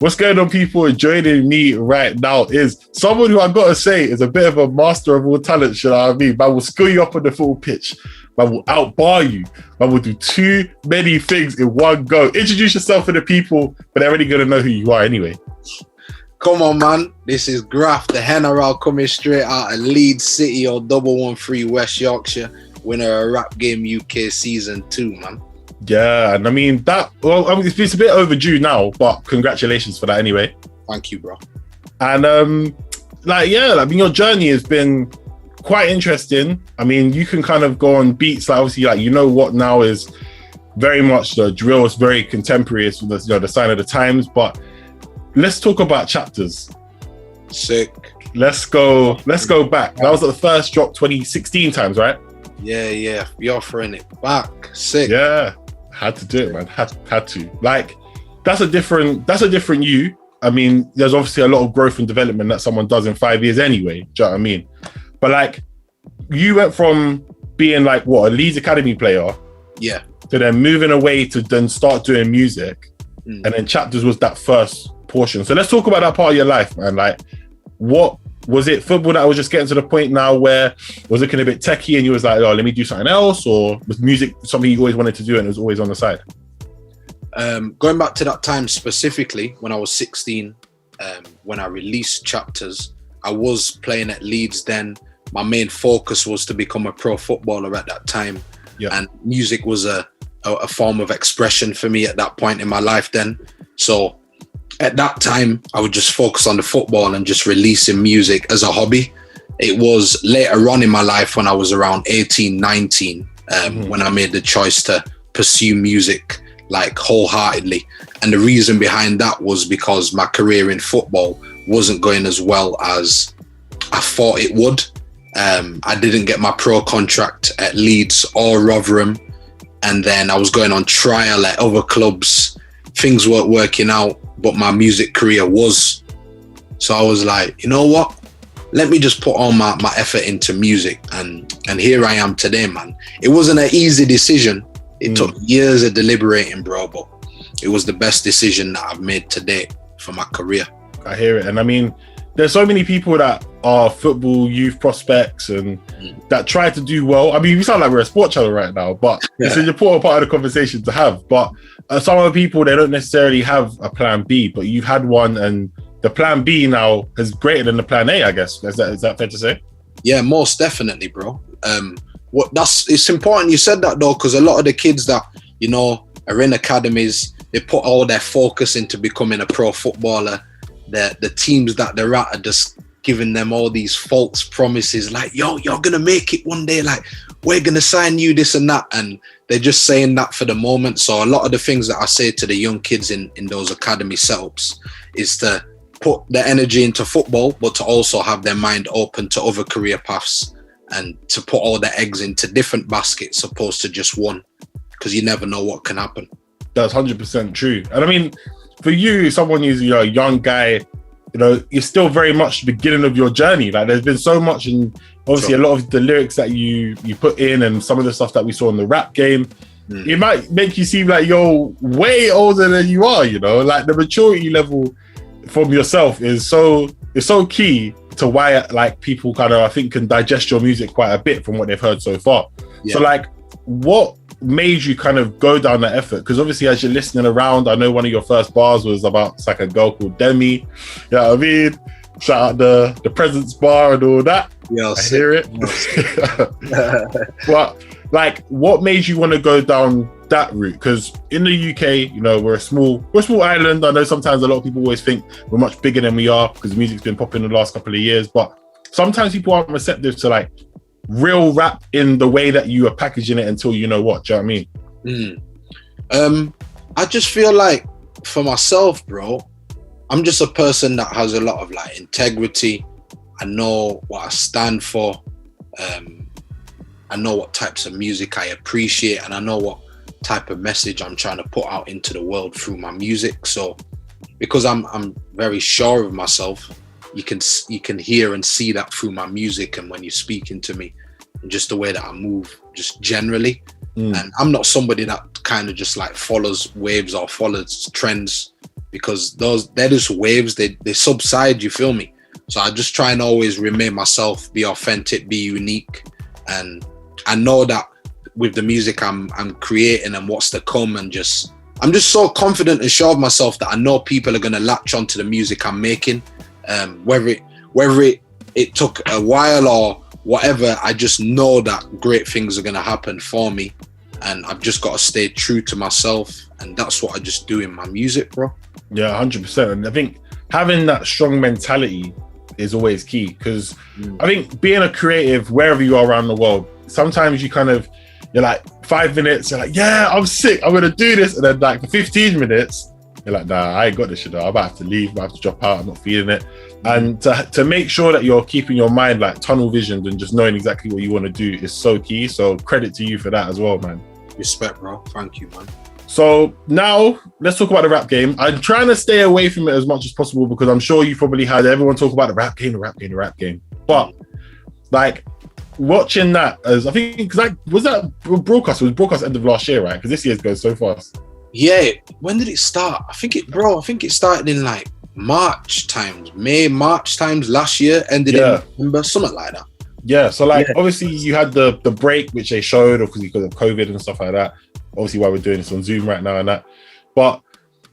What's going on, people? Joining me right now is someone who I gotta say is a bit of a master of all talents, you know what I mean? Man will skill you up on the full pitch. Man will outbar you. Man will do too many things in one go. Introduce yourself to the people, but they're already gonna know who you are anyway. Come on, man. This is Graf, the General, coming straight out of Leeds City or 113 West Yorkshire, winner of Rap Game UK Season 2, man. Yeah, and I mean, it's a bit overdue now, but congratulations for that anyway. Thank you, bro. And your journey has been quite interesting. I mean, you can kind of go on beats, like obviously, like, you know what now is very much the drill, it's very contemporary, it's the sign of the times, but let's talk about Chapters. Sick. Let's go back. That was the first drop, 2016 times, right? Yeah. You're offering it back. Sick. Yeah. Had to do it, man. Had to. Like, that's a different you. I mean, there's obviously a lot of growth and development that someone does in 5 years anyway. Do you know what I mean? But like, you went from being like a Leeds Academy player, yeah, to then moving away to then start doing music, and then Chapters was that first portion. So let's talk about that part of your life, man. Like, what was it? Football that was just getting to the point now where it was looking a bit techie and you was like, oh, let me do something else? Or was music something you always wanted to do and it was always on the side? Going back to that time specifically, when I was 16, when I released Chapters, I was playing at Leeds then. My main focus was to become a pro footballer at that time. Yeah. And music was a form of expression for me at that point in my life then. So at that time, I would just focus on the football and just releasing music as a hobby. It was later on in my life when I was around 18, 19, when I made the choice to pursue music like wholeheartedly. And the reason behind that was because my career in football wasn't going as well as I thought it would. I didn't get my pro contract at Leeds or Rotherham. And then I was going on trial at other clubs. Things weren't working out, but my music career was. So I was like, you know what? Let me just put all my effort into music. And here I am today, man. It wasn't an easy decision. It took years of deliberating, bro, but it was the best decision that I've made to date for my career. I hear it. And I mean, there's so many people that are football youth prospects and that try to do well. I mean, we sound like we're a sports channel right now, but it's an important part of the conversation to have. But some other people, they don't necessarily have a plan B, but you've had one, and the plan B now is greater than the plan A, I guess. Is that fair to say? Yeah, most definitely, bro. It's important you said that though, because a lot of the kids that, are in academies, they put all their focus into becoming a pro footballer. The teams that they're at are just giving them all these false promises like, yo, you're going to make it one day. Like, we're going to sign you this and that. And they're just saying that for the moment. So a lot of the things that I say to the young kids in those academy setups is to put the energy into football, but to also have their mind open to other career paths and to put all the eggs into different baskets opposed to just one, because you never know what can happen. That's 100% true. And I mean, for you, someone who's a young guy, you're still very much the beginning of your journey. Like, there's been so much, and obviously a lot of the lyrics that you put in and some of the stuff that we saw in the Rap Game, it might make you seem like you're way older than you are, like the maturity level from yourself is so key to why like people kind of, I think, can digest your music quite a bit from what they've heard so far. Yeah. So like, what made you kind of go down that effort? Because obviously as you're listening around, I know one of your first bars was about, it's like a girl called Demi. You know what I mean? Shout out the Presence bar and all that. Yeah, I hear it. But like, what made you want to go down that route? Because in the UK, we're a small island. I know sometimes a lot of people always think we're much bigger than we are because music's been popping in the last couple of years, but sometimes people aren't receptive to like real rap in the way that you are packaging it until you know what. Do you know what I mean? I just feel like for myself, bro, I'm just a person that has a lot of like integrity. I know what I stand for. I know what types of music I appreciate, and I know what type of message I'm trying to put out into the world through my music. So because I'm very sure of myself, you can hear and see that through my music and when you're speaking to me and just the way that I move just generally. And I'm not somebody that kind of just like follows waves or follows trends. because they're just waves. They subside. You feel me? So I just try and always remain myself, be authentic, be unique, and I know that with the music I'm creating and what's to come, and I'm just so confident and sure of myself that I know people are gonna latch onto the music I'm making, whether it took a while or whatever. I just know that great things are gonna happen for me, and I've just got to stay true to myself, and that's what I just do in my music, bro. Yeah, 100%. And I think having that strong mentality is always key, because I think being a creative wherever you are around the world, sometimes you're like 5 minutes, you're like, yeah, I'm sick, I'm gonna do this, and then like for 15 minutes you're like, nah, I ain't got this shit, I'm about to have to leave, I have to drop out, I'm not feeling it. And to make sure that you're keeping your mind like tunnel visioned and just knowing exactly what you want to do is so key. So credit to you for that as well, man. Respect, bro. Thank you, man. So now let's talk about the rap game. I'm trying to stay away from it as much as possible, because I'm sure you probably had everyone talk about the rap game. But like watching that, as I think, because like, was that broadcast? It was broadcast end of last year, right? Because this year's goes so fast. Yeah. When did it start? I think it started in like March times last year, ended in November, something like that. Yeah. So like, obviously you had the break, which they showed, because of COVID and stuff like that. Obviously why we're doing this on Zoom right now and that. But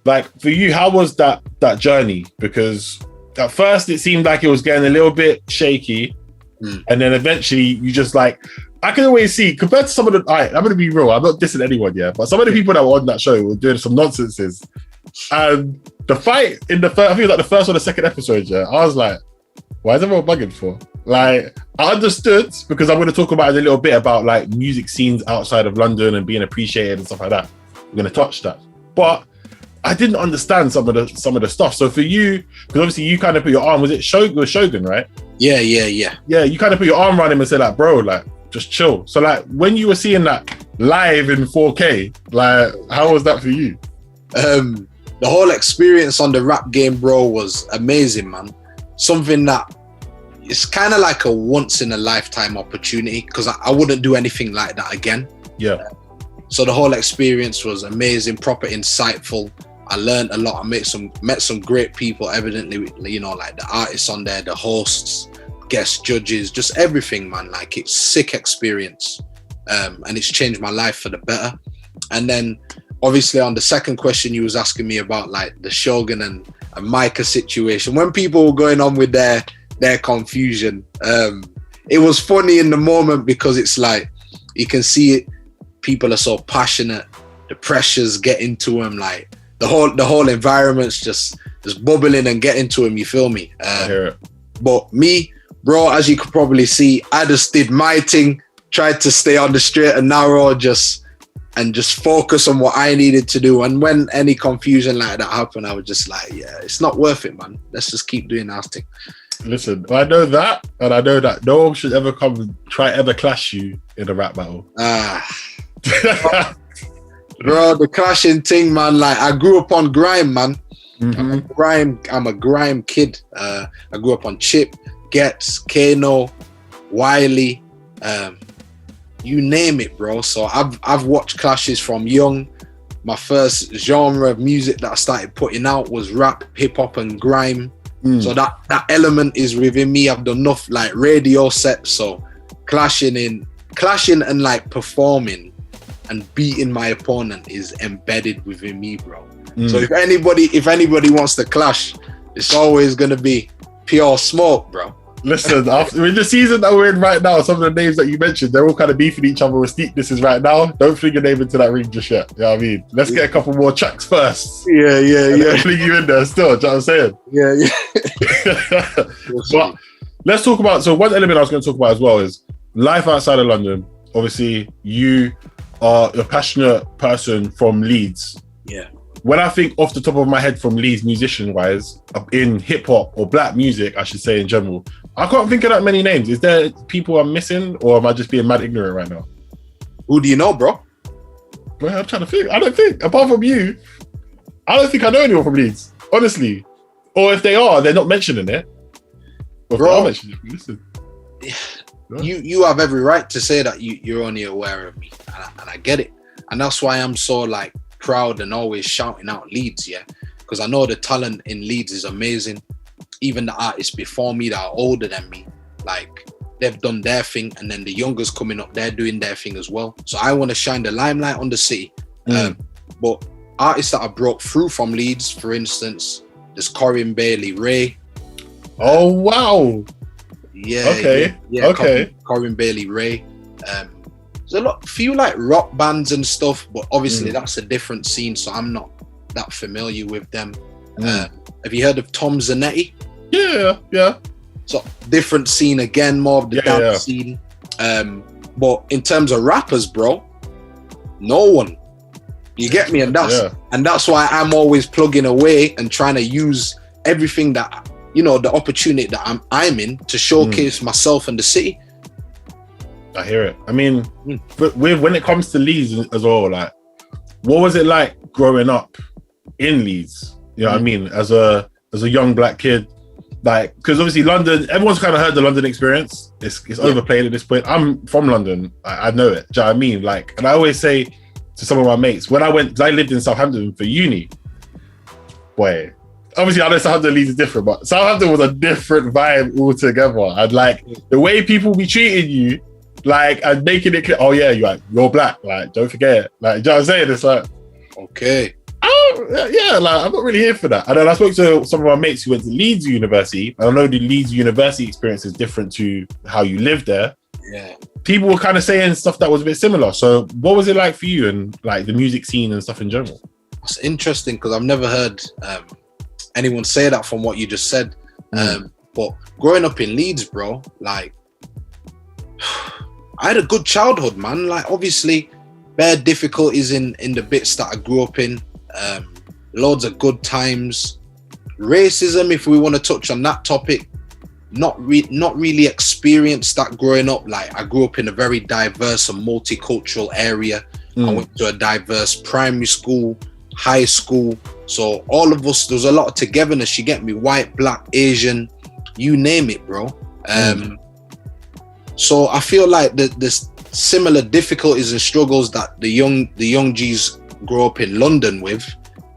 like for you, how was that journey? Because at first it seemed like it was getting a little bit shaky. And then eventually you just like, I can always see, compared to some of the, I'm going to be real, I'm not dissing anyone, but some of the people that were on that show were doing some nonsenses. And the fight in the first, I think it was like the first or the second episode, I was like, why is everyone bugging for? Like, I understood, because I'm going to talk about it a little bit about like music scenes outside of London and being appreciated and stuff like that. I'm going to touch that. But I didn't understand some of the stuff. So for you, because obviously you kind of put your arm, was it Shogun, right? Yeah. Yeah, you kind of put your arm around him and said like, bro, like, just chill. So like, when you were seeing that live in 4K, like, how was that for you? The whole experience on the rap game, bro, was amazing, man. Something that it's kind of like a once in a lifetime opportunity, because I wouldn't do anything like that again. Yeah. So the whole experience was amazing, proper insightful. I learned a lot. I met some great people, evidently, you know, like the artists on there, the hosts, guest judges, just everything, man. Like, it's sick experience. And it's changed my life for the better. And then obviously on the second question you was asking me about like the Shogun and Micah situation, when people were going on with their confusion, it was funny in the moment, because it's like, you can see it, people are so passionate, the pressures get into them, like the whole environment's just bubbling and getting to him, you feel me? I hear it. But me, bro, as you could probably see, I just did my thing, tried to stay on the straight and narrow, just focus on what I needed to do. And when any confusion like that happened, I was just like, yeah, it's not worth it, man. Let's just keep doing our thing. Listen, I know that, and I know that no one should ever come and ever clash you in a rap battle. Bro, the clashing thing, man. Like, I grew up on grime, man. Mm-hmm. I'm a grime kid. I grew up on Chip, Gets, Kano, Wiley, you name it, bro. So I've watched clashes from young. My first genre of music that I started putting out was rap, hip hop, and grime. So that element is within me. I've done enough like radio sets, so clashing and like performing and beating my opponent is embedded within me, bro. So if anybody wants to clash, it's always gonna be pure smoke, bro. Listen, in the season that we're in right now, some of the names that you mentioned, they're all kind of beefing each other with steepnesses right now. Don't fling your name into that ring just yet. You know what I mean? Let's get a couple more tracks first. Yeah. Fling you in there still, do you know what I'm saying? Yeah. But let's talk about, so one element I was going to talk about as well is life outside of London. Obviously, you are a passionate person from Leeds. Yeah. When I think off the top of my head from Leeds musician-wise, in hip-hop or black music, I should say in general, I can't think of that many names. Is there people I'm missing, or am I just being mad ignorant right now? Who do you know, bro? Well, I'm trying to think. I don't think, apart from you, I don't think I know anyone from Leeds, honestly. Or if they are, they're not mentioning it. Or if they are mentioning it, listen. You have every right to say that you're only aware of me, and I get it. And that's why I'm so like proud and always shouting out Leeds, because I know the talent in Leeds is amazing. Even the artists before me that are older than me, like they've done their thing, and then the youngers coming up, they're doing their thing as well. So I want to shine the limelight on the city. But artists that have broke through from Leeds, for instance, there's Corinne Bailey Ray. Oh wow. Yeah. Okay. Yeah. Okay. Corinne Bailey Ray. There's few like rock bands and stuff, but obviously that's a different scene, so I'm not that familiar with them. Have you heard of Tom Zanetti? Yeah. So different scene again, more of the dance scene. But in terms of rappers, bro, no one. You get me? And that's why I'm always plugging away and trying to use everything that, you know, the opportunity that I'm in to showcase myself and the city. I hear it. I mean, but when it comes to Leeds as well, like, what was it like growing up in Leeds? You know what I mean? As a young black kid, like, because obviously London, everyone's kind of heard the London experience. It's overplayed at this point. I'm from London. I know it. Do you know what I mean? Like, and I always say to some of my mates, when I went, because I lived in Southampton for uni, boy, obviously I know Southampton Leeds is different, but Southampton was a different vibe altogether. And like, the way people be treating you, like, and making it clear, oh yeah, you're black, like, don't forget it. Like, do you know what I'm saying? It's like, okay. Oh, yeah, like, I'm not really here for that. And then I spoke to some of my mates who went to Leeds University, and I know the Leeds University experience is different to how you live there. Yeah. People were kind of saying stuff that was a bit similar. So what was it like for you and like the music scene and stuff in general? It's interesting because I've never heard anyone say that from what you just said. But growing up in Leeds, bro, like, I had a good childhood, man. Like, obviously, bare difficulties in the bits that I grew up in. Loads of good times. Racism, if we want to touch on that topic, not really experienced that growing up. Like, I grew up in a very diverse and multicultural area. I went to a diverse primary school, high school. So all of us, there was a lot of togetherness. You get me? White, black, Asian, you name it, bro. So I feel like the similar difficulties and struggles that the young G's grow up in London with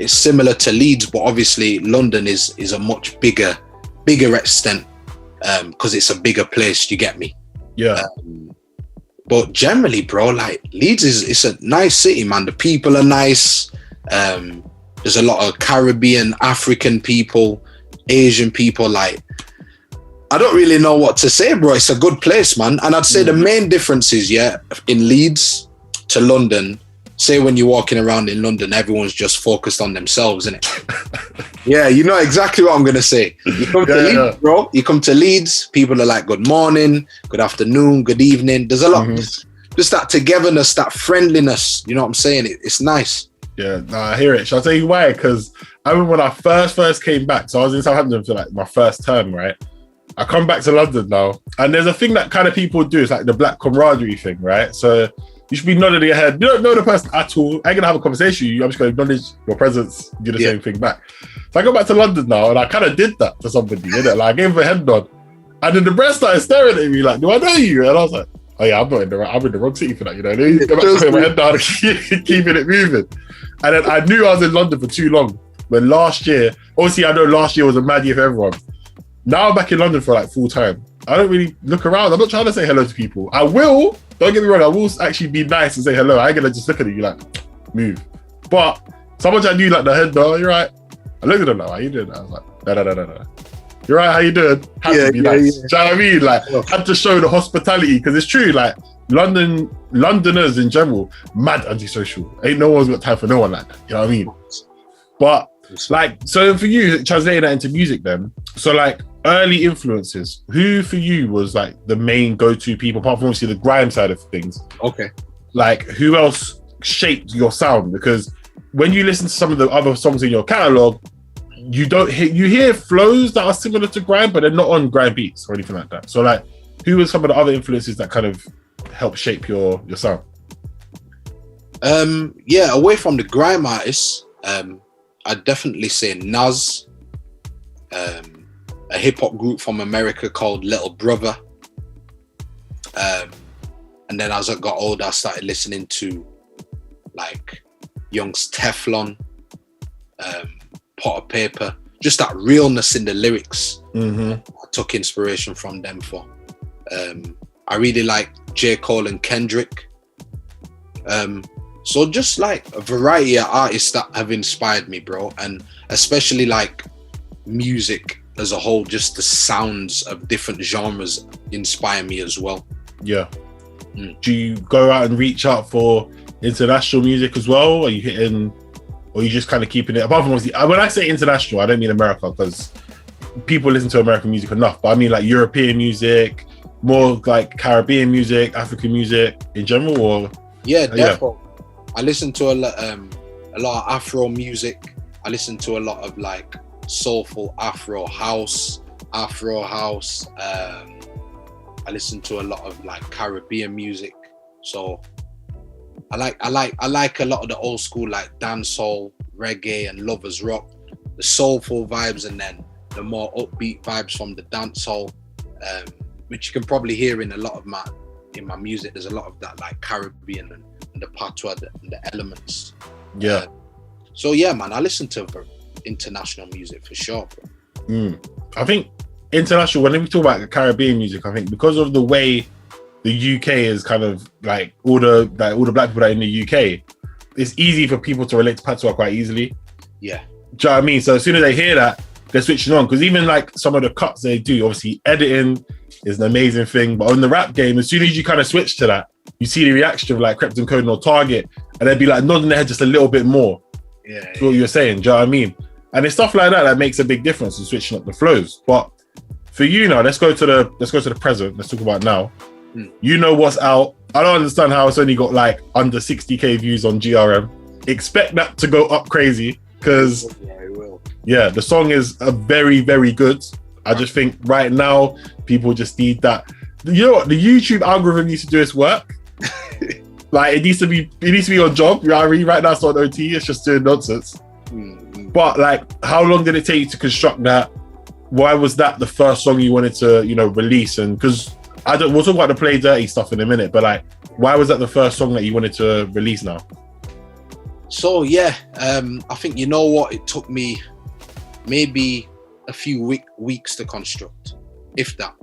is similar to Leeds, but obviously London is a much bigger extent because it's a bigger place. You get me? Yeah. But generally, bro, like, Leeds it's a nice city, man. The people are nice. There's a lot of Caribbean, African people, Asian people. Like, I don't really know what to say, bro. It's a good place, man. And I'd say the main difference is, in Leeds to London, say when you're walking around in London, everyone's just focused on themselves, innit? Yeah, you know exactly what I'm going to say. You come to Leeds, bro. You come to Leeds, people are like, good morning, good afternoon, good evening. There's a lot, just that togetherness, that friendliness. You know what I'm saying? It's nice. Yeah, no, I hear it. Shall I tell you why? Because I remember when I first came back, so I was in Southampton for like my first term, right? I come back to London now, and there's a thing that kind of people do. It's like the black camaraderie thing, right? So you should be nodding your head. You don't know the person at all. I ain't gonna have a conversation with you. I'm just gonna acknowledge your presence, do the same thing back. So I go back to London now, and I kind of did that to somebody, innit? Like, I gave him a head nod, and then the rest started staring at me like, "Do I know you?" And I was like, "Oh yeah, I'm in the wrong city for that." You know, they go back to putting my head down and keeping it moving. And then I knew I was in London for too long. When last year, obviously, I know last year was a mad year for everyone. Now I'm back in London for like full time. I don't really look around. I'm not trying to say hello to people. I will, don't get me wrong, I will actually be nice and say hello. I ain't gonna just look at you like, move. But someone I knew like the head, no, you're right. I looked at them like, how you doing? I was like, no. You're right, how you doing? Had to be nice. Do you know what I mean? Like, had to show the hospitality, because it's true, like, Londoners in general, mad antisocial. Ain't no one's got time for no one like that. You know what I mean? But like, so for you, translating that into music then, so like early influences, who for you was like the main go-to people, apart from obviously the grime side of things? Okay. Like, who else shaped your sound? Because when you listen to some of the other songs in your catalog, you hear flows that are similar to grime, but they're not on grime beats or anything like that. So like, who were some of the other influences that kind of helped shape your sound? Away from the grime artists, I'd definitely say Nas, a hip hop group from America called Little Brother. And then as I got older, I started listening to like Young's Teflon, Pot of Paper, just that realness in the lyrics. Mm-hmm. I took inspiration from them for. I really like J. Cole and Kendrick. So just like a variety of artists that have inspired me, bro, and especially like music as a whole, just the sounds of different genres inspire me as well. Yeah. Do you go out and reach out for international music as well? Are you hitting, or are you just kind of keeping it? Apart from obviously, when I say international, I don't mean America, because people listen to American music enough, but I mean like European music, more like Caribbean music, African music in general, or? Yeah, definitely. I listen to a lot of Afro music. I listen to a lot of like soulful Afro house. I listen to a lot of like Caribbean music. So I like a lot of the old school like dancehall, reggae, and lovers rock, the soulful vibes, and then the more upbeat vibes from the dancehall, which you can probably hear in a lot of my music. There's a lot of that like Caribbean and the patois and the elements. Yeah. So yeah, man, I listen to international music for sure, bro. I think international, when we talk about Caribbean music, I think because of the way the UK is kind of like all the black people that are in the UK, it's easy for people to relate to patois quite easily. Yeah. Do you know what I mean? So as soon as they hear that, they're switching on, because even like some of the cuts they do, obviously editing is an amazing thing, but on the rap game, as soon as you kind of switch to that, you see the reaction of like Krypton Code or Target, and they'd be like nodding their head just a little bit more. Yeah. To what you're saying, do you know what I mean? And it's stuff like that that makes a big difference in switching up the flows. But for you now, let's go to the present. Let's talk about now. You know what's out. I don't understand how it's only got like under 60k views on GRM. Expect that to go up crazy, because it will. Yeah, the song is very, very good. I just think right now people just need that. You know what? The YouTube algorithm needs to do its work. Like it needs to be on job. You know what I mean? Right now it's not OT. It's just doing nonsense. But like, how long did it take you to construct that? Why was that the first song you wanted to, release? And because we'll talk about the Play Dirty stuff in a minute, but like, why was that the first song that you wanted to release now? So yeah, I think it took me maybe a few weeks to construct, if that.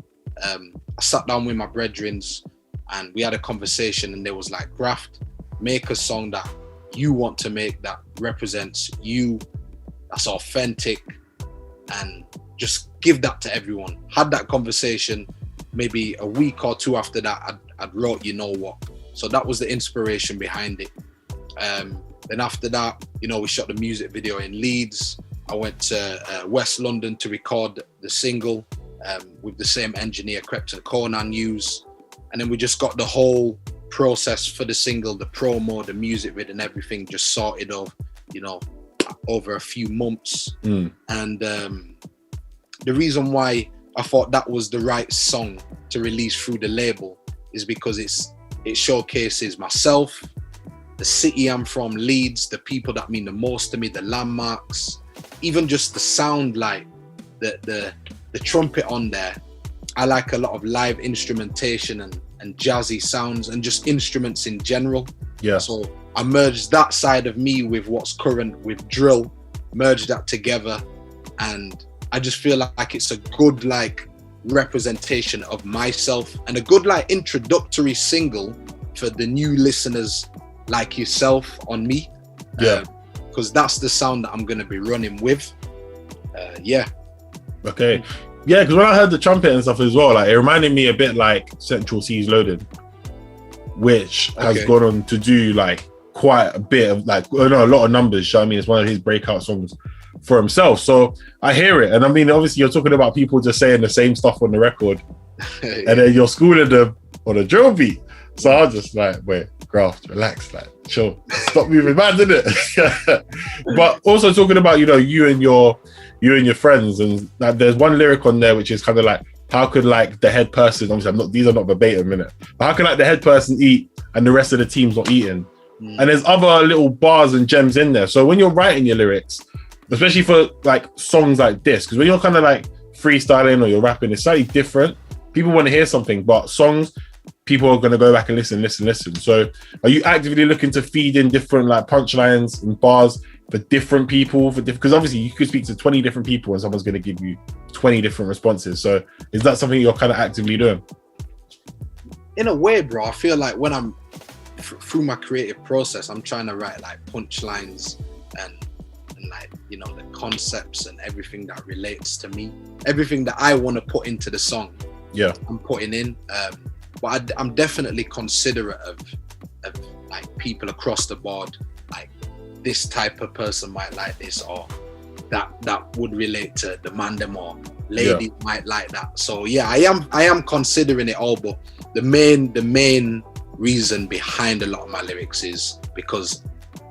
I sat down with my brethrens and we had a conversation, and there was like, Graft, make a song that you want to make, that represents you, that's authentic, and just give that to everyone. Had that conversation. Maybe a week or two after that, I'd wrote You Know What. So that was the inspiration behind it. Then after that, we shot the music video in Leeds. I went to West London to record the single with the same engineer Krypton Conan used. And then we just got the whole process for the single, the promo, the music vid, and everything just sorted over a few months. And the reason why I thought that was the right song to release through the label is because it showcases myself, the city I'm from, Leeds, the people that mean the most to me, the landmarks, even just the sound, like the trumpet on there. I like a lot of live instrumentation and jazzy sounds and just instruments in general. Yeah. So I merged that side of me with what's current with drill, merged that together, and I just feel like it's a good like representation of myself and a good like introductory single for the new listeners like yourself on me. Yeah. Because that's the sound that I'm going to be running with. Yeah. Okay. Yeah, because when I heard the trumpet and stuff as well, like it reminded me a bit like Central C's Loaded, which has gone on to do like quite a bit of like, a lot of numbers. You know what I mean, it's one of his breakout songs for himself. So I hear it. And I mean, obviously you're talking about people just saying the same stuff on the record and then you're schooling them on a drill beat. So I was just like, wait, Graft, relax, like, chill, stop moving mad, isn't it? But also talking about, you and your friends, and like, there's one lyric on there which is kind of like, how could like the head person, obviously these are not verbatim, innit? But how can like the head person eat and the rest of the team's not eating? And there's other little bars and gems in there. So when you're writing your lyrics, especially for like songs like this, because when you're kind of like freestyling or you're rapping, it's slightly different. People want to hear something, but songs, people are going to go back and listen. So are you actively looking to feed in different like punchlines and bars for different people, because obviously you could speak to 20 different people and someone's going to give you 20 different responses. So is that something you're kind of actively doing? In a way, bro, I feel like when I'm through my creative process, I'm trying to write like punchlines and like, you know, the concepts and everything that relates to me, everything that I want to put into the song. Yeah, I'm putting in. But I'm definitely considerate of like people across the board. Like this type of person might like this, or that would relate to the mandem, or ladies might like that. So yeah, I am considering it all, but the main reason behind a lot of my lyrics is because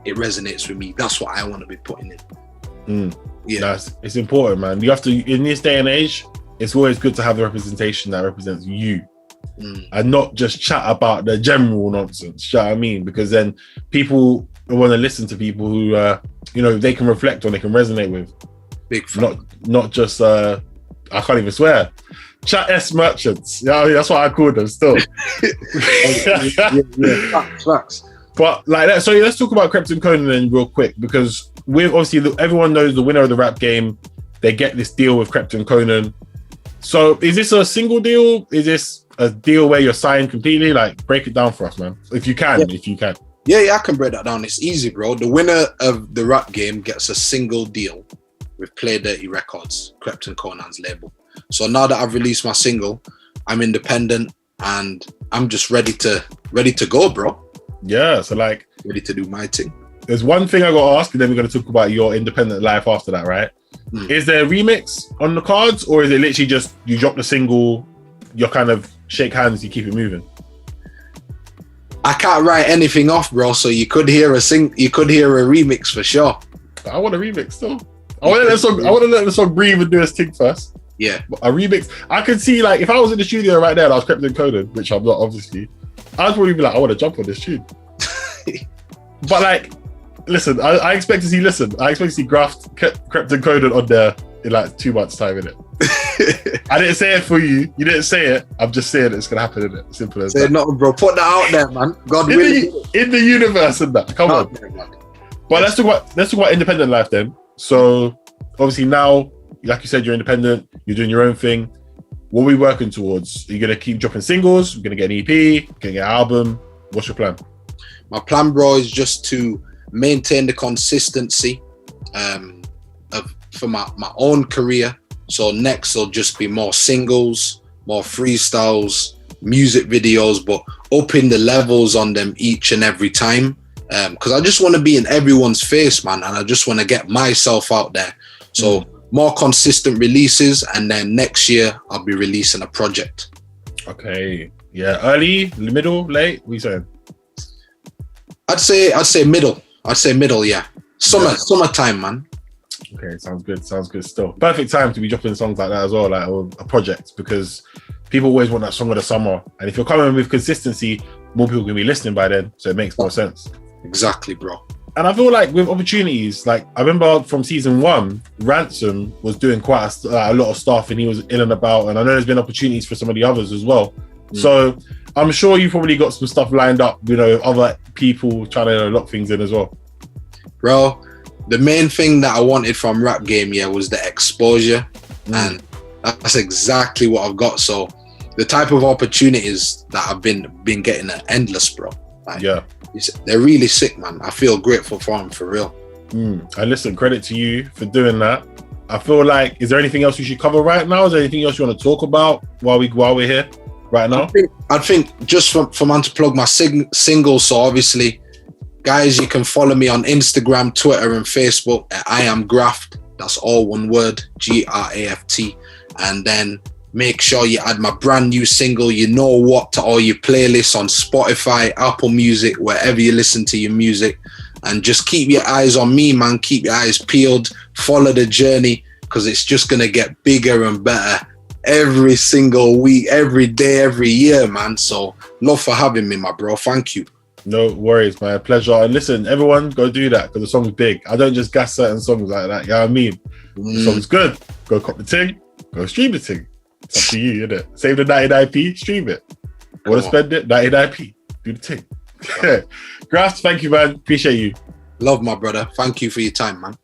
it resonates with me. That's what I want to be putting in. Yeah, it's important, man. You have to, in this day and age, it's always good to have the representation that represents you. And not just chat about the general nonsense. You know what I mean? Because then people want to listen to people who you know, they can reflect on, they can resonate with. Big fan. Not just I can't even swear. Chat S merchants. Yeah, that's what I call them still. Facts. But like that, so let's talk about Krept and Konan then real quick, because with obviously everyone knows the winner of the rap game, they get this deal with Krept and Konan. So is this a single deal? Is this a deal where you're signed completely? Like, break it down for us, man. If you can. Yeah, I can break that down. It's easy, bro. The winner of the rap game gets a single deal with Play Dirty Records, Krept and Konan's label. So now that I've released my single, I'm independent and I'm just ready to go, bro. Yeah, so like ready to do my thing. There's one thing I got to ask, and then we're going to talk about your independent life after that, right? Is there a remix on the cards, or is it literally just you drop the single, you kind of shake hands, you keep it moving? I can't write anything off, bro. So you could hear a remix for sure. I want a remix though. I want to let the song breathe and do its thing first. Yeah, a remix. I could see, like, if I was in the studio right there and I was Krept and Konan, which I'm not, obviously, I'd probably be like, I want to jump on this tune. But like, listen, I expect to see Graft, Krept and Konan on there in like 2 months' time, innit? I didn't say it for you. You didn't say it. I'm just saying it's gonna happen, innit? Simple as that. Say nothing, bro. Put that out there, man. God willing. In the universe and that. Come on. But let's talk about independent life then. So obviously now, like you said, you're independent. You're doing your own thing. What are we working towards? Are you gonna keep dropping singles? We're gonna get an EP. Gonna get an album? What's your plan? My plan, bro, is just to maintain the consistency for my own career. So next will just be more singles, more freestyles, music videos, but upping the levels on them each and every time. Because I just want to be in everyone's face, man, and I just want to get myself out there. So more consistent releases, and then next year I'll be releasing a project. Okay. Yeah. Early, middle, late? What are you saying? I'd say middle. Yeah. Summertime, man. Okay, sounds good still. Perfect time to be dropping songs like that as well, like a project, because people always want that song of the summer. And if you're coming with consistency, more people can be listening by then, so it makes more sense. Exactly, bro. And I feel like with opportunities, like I remember from season 1, Ransom was doing quite a lot of stuff and he was in and about. And I know there's been opportunities for some of the others as well. So I'm sure you probably got some stuff lined up, you know, other people trying to lock things in as well. Bro, the main thing that I wanted from Rap Game, was the exposure. And that's exactly what I've got. So the type of opportunities that I've been getting are endless, bro. Like, they're really sick, man. I feel grateful for them, for real. And listen, credit to you for doing that. I feel like, is there anything else we should cover right now? Is there anything else you want to talk about while we're here right now? I think just for man to plug my single. So obviously, guys, you can follow me on Instagram, Twitter, and Facebook at I Am Graft. That's all one word, GRAFT. And then make sure you add my brand new single, You Know What, to all your playlists on Spotify, Apple Music, wherever you listen to your music. And just keep your eyes on me, man. Keep your eyes peeled. Follow the journey, because it's just going to get bigger and better every single week, every day, every year, man. So love for having me, my bro. Thank you. No worries, my pleasure. And listen, everyone, go do that, because the song's big. I don't just gas certain songs like that. You know what I mean? The song's good. Go cop the ting. Go stream the ting. It's up to you, innit? Save the 99p, stream it. Want to spend it? 99p. Do the ting. Graft, thank you, man. Appreciate you. Love, my brother. Thank you for your time, man.